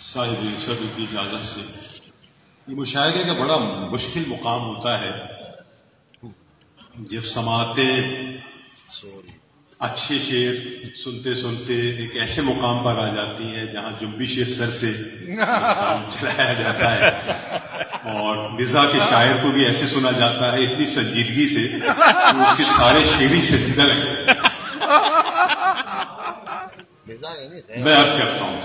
صاحب صدر کی اجازت سے یہ مشاہدے کا بڑا مشکل مقام ہوتا ہے جب سماعتیں اچھے شعر سنتے سنتے ایک ایسے مقام پر آ جاتی ہیں جہاں جنبش سر سے کام چلایا جاتا ہے اور نزا کے شاعر کو بھی ایسے سنا جاتا ہے اتنی سنجیدگی سے کہ اس کے سارے شعری سے نکل گئے. میں عرض کرتا ہوں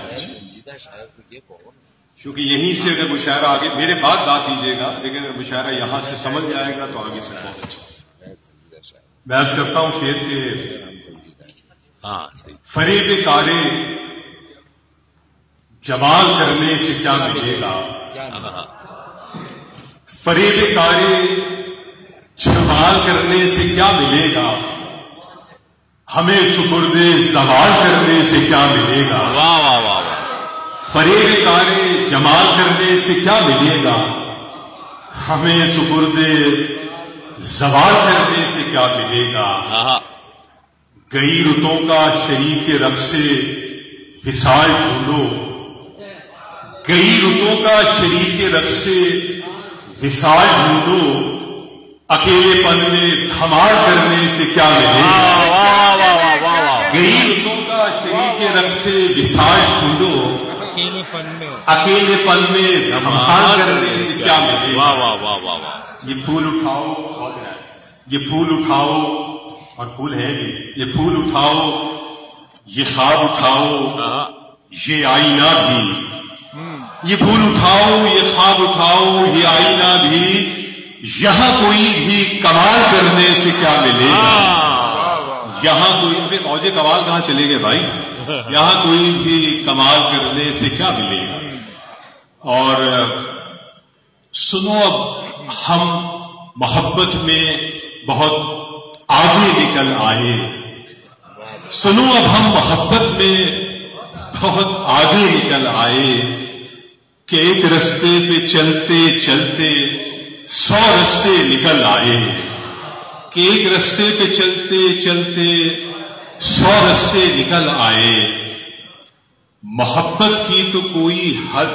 کیونکہ یہیں سے اگر مشاعرہ آگے میرے بات بات دیجیے گا لیکن اگر مشاعرہ یہاں سے سمجھ جائے گا تو آگے سے بہت اچھا. میں عرض کرتا ہوں شعر کے فریب کارے جمال کرنے سے کیا ملے گا, فریب کارے جمال کرنے سے کیا ملے گا, ہمیں سپرد زوال کرنے سے کیا ملے گا. واہ واہ واہ واہ. فریب کارے جمال کرنے سے کیا ملے گا, ہمیں سپرد زوال کرنے سے کیا ملے گا. گئی رتوں کا شریک رب سے وصال ڈھونڈو, گئی رتوں کا شریک رب سے وصال ڈھونڈو, اکیلے پن میں دھمال کرنے سے کیا ملے گا. گئی رتوں کا شریک رب سے وصال ڈھونڈو, اکیلے پن میں دھمال کرنے سے کیا ملے گا. یہ پھول اٹھاؤ, یہ پھول اٹھاؤ اور پھول ہے بھی, یہ پھول اٹھاؤ, یہ خواب اٹھاؤ, یہ آئینہ بھی, یہ پھول اٹھاؤ, یہ خواب اٹھاؤ, یہ آئینہ بھی, یہاں کوئی بھی کمال کرنے سے کیا ملے گا. یہاں کوئی بھی موجے کمال کہاں چلے گئے بھائی, یہاں کوئی بھی کمال کرنے سے کیا ملے گا. اور سنو اب ہم محبت میں بہت آگے نکل آئے, سنو اب ہم محبت میں بہت آگے نکل آئے کہ ایک رستے پہ چلتے چلتے 100 رستے نکل آئے, کہ ایک رستے پہ چلتے چلتے 100 رستے نکل آئے. محبت کی تو کوئی حد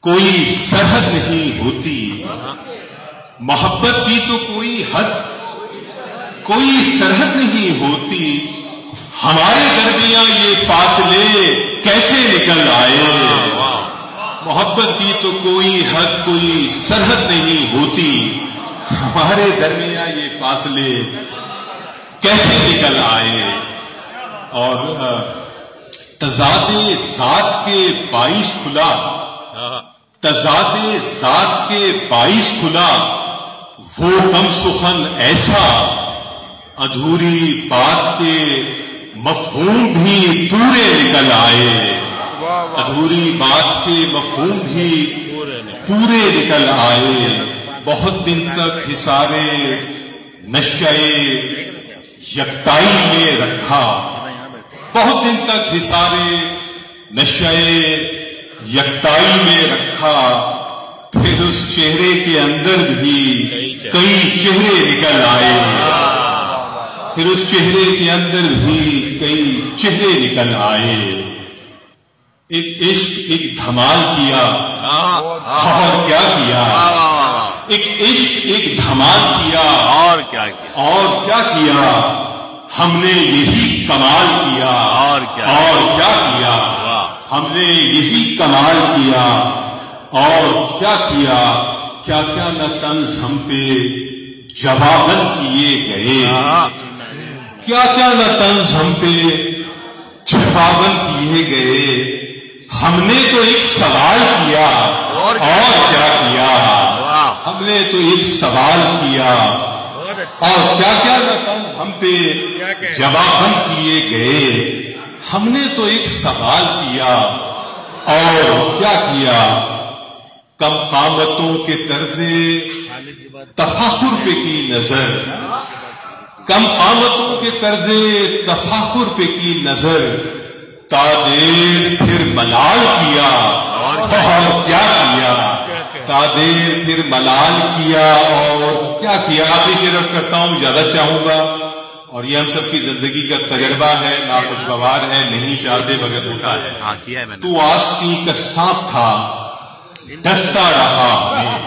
کوئی سرحد نہیں ہوتی, محبت کی تو کوئی حد کوئی سرحد نہیں ہوتی, ہمارے درمیاں یہ فاصلے کیسے نکل آئے. محبت کی تو کوئی حد کوئی سرحد نہیں ہوتی, ہمارے درمیاں یہ فاصلے کیسے نکل آئے. اور تضاد ذات کے باعث کھلا, تضاد ذات کے باعث کھلا وہ کم سخن ایسا, ادھوری بات کے مفہوم بھی پورے نکل آئے, ادھوری بات کے مفہوم بھی پورے نکل آئے. بہت دن تک حصارے نشے یکتائی میں رکھا, بہت دن تک حصارے نشے یکتائی میں رکھا, پھر اس چہرے کے اندر بھی کئی چہرے نکل آئے, پھر اس چہرے کے اندر بھی کئی چہرے نکل آئے. ایک عشق ایک دھمال کیا اور کیا کیا, ایک عشق ایک دھمال کیا اور کیا کیا, ہم نے یہی کمال کیا اور کیا کیا, ہم نے یہی کمال کیا اور کیا کیا. کیا کیا نہ طنز ہم پہ جواباً کیے گئے, کیا کیا نہ طنز ہم پہ جواباً کیے گئے. ہم نے تو ایک سوال کیا اور کیا کیا, ہم نے تو ایک سوال کیا اور کیا کیا نہ طنز ہم پہ جواباً کیے گئے. ہم نے تو ایک سوال کیا اور کیا کیا. کم قامتوں کے طرز تفاخر پہ کی نظر, کم قامتوں کے طرز تفاخر پہ کی نظر, تا دیر پھر ملال کیا اور کیا کیا, تا دیر پھر ملال کیا اور کیا کیا. آخری شعر عرض کرتا ہوں, زیادہ چاہوں گا اور یہ ہم سب کی زندگی کا تجربہ ہے، ناخوشگوار ہے، نہیں چاہتے مگر ہوتا ہے. ہاں کیا ہے میں نے. تو آستی کا سانپ تھا ڈستا رہا ہمیں،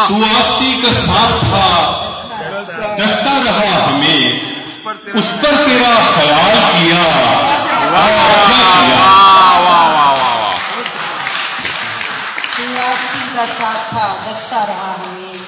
تو آستی کا سانپ تھا ڈستا رہا ہمیں، اس پر تیرا خیال کیا. کا ساتھ تھا ڈستا رہا ہمیں،